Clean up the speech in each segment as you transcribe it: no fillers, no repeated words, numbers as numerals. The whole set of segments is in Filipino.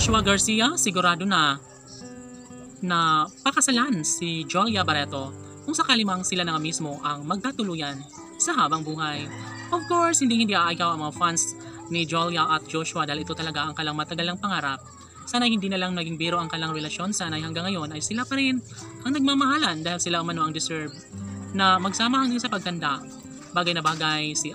Joshua Garcia sigurado na pakasalan si Jolia Barreto kung sakali mang sila na nga mismo ang magkatuluyan sa habang buhay. Of course, hindi aayaw ang mga fans ni Jolia at Joshua dahil ito talaga ang kalang matagalang pangarap. Sana hindi na lang naging biro ang kalang relasyon, sana hanggang ngayon ay sila pa rin ang nagmamahalan dahil sila umano ang deserve na magsama hanggang sa pagtanda. Bagay na bagay si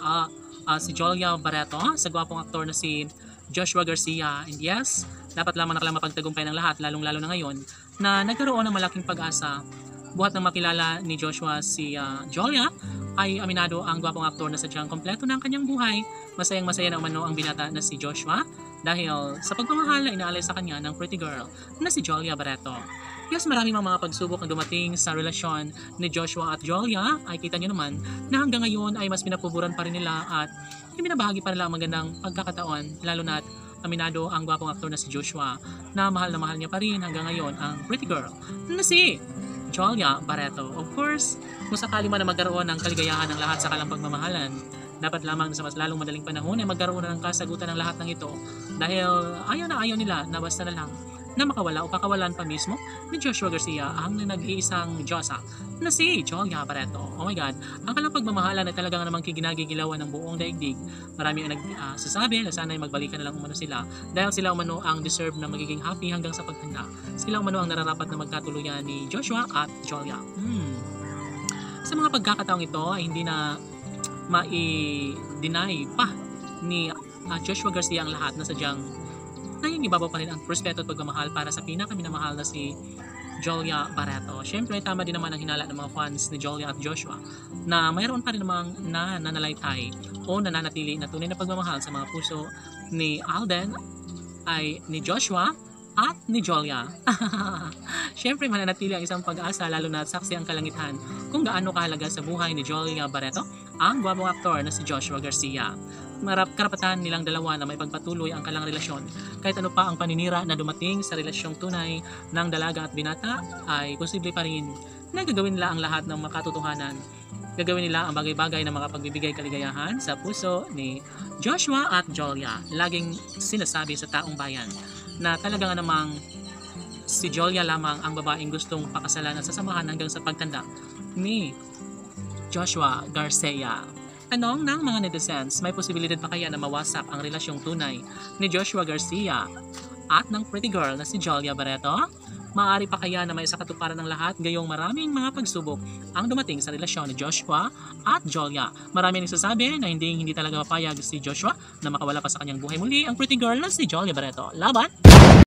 Jolia Barreto sa gwapong aktor na si Joshua Garcia. And yes, dapat lamang na mapagtagumpay ng lahat, lalong-lalo na ngayon na nagkaroon ng malaking pag-asa. Buhat ng makilala ni Joshua si Jolia ay aminado ang gwapong aktor na sadyang kompleto na ang kanyang buhay. Masayang-masaya na umano ang binata na si Joshua dahil sa pagmamahal na inaalay sa kanya ng pretty girl na si Jolia Barreto. Yes, maraming mga pagsubok na dumating sa relasyon ni Joshua at Jolia. Ay kita nyo naman na hanggang ngayon ay mas pinapuburan pa rin nila at ibinabahagi pa nila ang magandang pagkakataon, lalo na't aminado ang gwapong aktor na si Joshua na mahal niya pa rin hanggang ngayon ang pretty girl na si Jolia Barreto. Of course, kung sakali man na magkaroon ng kaligayahan ng lahat sa kalang pagmamahalan, dapat lamang sa mas lalong madaling panahon ay magkaroon na ng kasagutan ng lahat ng ito dahil ayaw nila na basta na lang na makawala o pakawalan pa mismo ni Joshua Garcia ang nag-iisang Diyosa na si Jolia Barreto. Oh my God, ang kalang pagmamahalan ay talagang namang kiginagigilawan ng buong daigdig. Marami ang nagsasabi na sana ay magbalikan na lang umano sila dahil sila umano ang deserve na magiging happy hanggang sa pagtanda. Sila umano ang nararapat na magkatuluyan ni Joshua at Jolia. Sa mga pagkakataong ito ay hindi na mai-deny pa ni Joshua Garcia ang lahat na sadyang nangingibabaw pa rin ang respeto at pagmamahal para sa pinakaminamahal na si Jolia Barreto. Siyempre, tama din naman ang hinala ng mga fans ni Jolia at Joshua na mayroon pa rin namang nananalaytay o nananatili na tunay na pagmamahal sa mga puso ni Alden, ay ni Joshua at ni Jolia. Siyempre, mananatili ang isang pag-asa lalo na saksi ang kalangitan kung gaano kahalaga sa buhay ni Jolia Barreto ang gwapong aktor na si Joshua Garcia. Karapatan nilang dalawa na may pagpatuloy ang kalang relasyon. Kahit ano pa ang paninira na dumating sa relasyong tunay ng dalaga at binata, ay posible pa rin na gagawin nila ang lahat ng makatotohanan. Gagawin nila ang bagay-bagay na makapagbibigay kaligayahan sa puso ni Joshua at Jolia. Laging sinasabi sa taong bayan na talaga nga namang si Jolia lamang ang babaeng gustong pakasalan at sasamahan hanggang sa pagtanda ni Joshua Garcia. Tanong ng mga netizens, may posibilidad pa kaya na mawasak ang relasyong tunay ni Joshua Garcia at ng pretty girl na si Jolia Barreto? Maaari pa kaya na may sakatuparan ng lahat gayong maraming mga pagsubok ang dumating sa relasyon ni Joshua at Jolia? Marami nagsasabi na hindi talaga mapayag si Joshua na makawala pa sa kanyang buhay muli ang pretty girl na si Jolia Barreto. Laban!